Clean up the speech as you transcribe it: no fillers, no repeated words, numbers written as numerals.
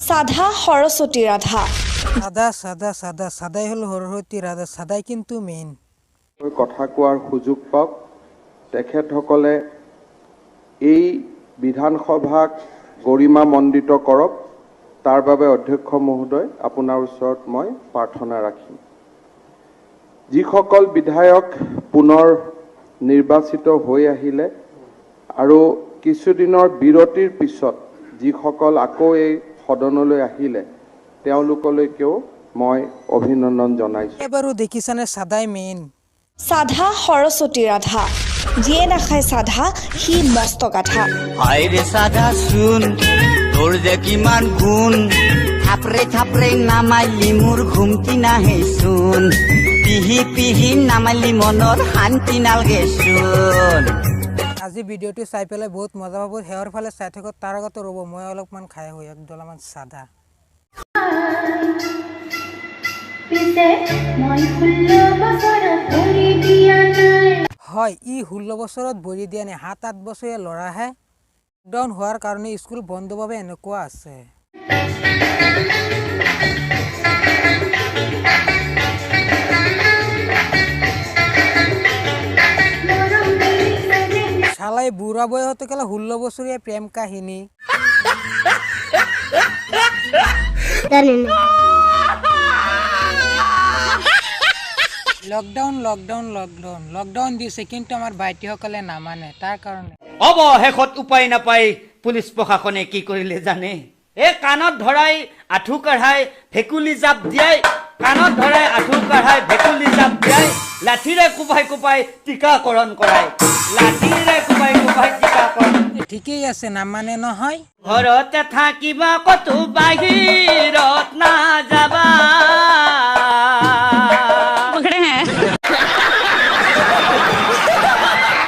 সাধা সৰস্বতী ৰাধা সাদাই হল সৰস্বতী ৰাধা সাদাই কিন্তু মেইন কথা কোৱাৰ সুযোগ পাওক তেখেতসকলে এই বিধানসভাক গৰিমামণ্ডিত কৰক তাৰ বাবে অধ্যক্ষ মহোদয় আপোনাৰ ওচৰত মই প্ৰাৰ্থনা ৰাখিম যিসকল বিধায়ক পুনৰ নিৰ্বাচিত হৈ আহিলে আৰু কিছুদিনৰ বিৰতিৰ পিছত যিসকল আকৌ এই সদনলৈ আহিলে তেওঁলোকলৈকেও মই অভিনন্দন জনাইছো এবাৰো দেখিছানে সাদাই মেইন সাধা সৰস্বতী ৰাধা যিয়ে নাখায় সাধা সি মস্ত গাধা হায়রে সাদা শুন তোর যে কিমান গুণ থাপরে থাপরে নামাইলি মোর ঘুমটি নাহে শুন পিহি পিহি নামাইলি মনৰ শান্তি নালগে শুন আজি ভিডিঅ'টো চাই পেলাই বহুত মজা পাব হেয়াৰ ফালে চাই থাকক তাৰ আগতে ৰ'ব মই অলপমান খাই হৈ এক ডলামান সাদা হয় ই 16 বছৰত ভৰি দিয়া নাই 7-8 বছৰীয়া ল'ৰাহে লকডাউন হোৱাৰ কাৰণে স্কুল বন্ধ বাবে এনেকুৱা আছে শালাই বুঢ়া বয়সতে কেলা 16 বছৰীয়া প্ৰেম কাহিনী লকডাউন দিছে কিন্তু আমাৰ ভাইটিসকলে নামানে তাৰ কাৰণে অৱশেষত উপায় নাপাই পুলিচ প্ৰশাসনে কি কৰিলে জানে এই কাণত ধৰাই আঁঠু কাঢ়াই ভেকুলি জাপ দিয়াই কাণত ধৰাই আঁঠু কাঢ়াই ভেকুলি জাপ দিয়াই লাঠিৰে কোবাই কোবাই টিকাকৰণ কৰাই লাঠিৰে কোবাই কোবাই টিকাকৰণ ঠিকেই আছে নামানে নহয় ঘৰতে থাকিবা কতো বাহিৰত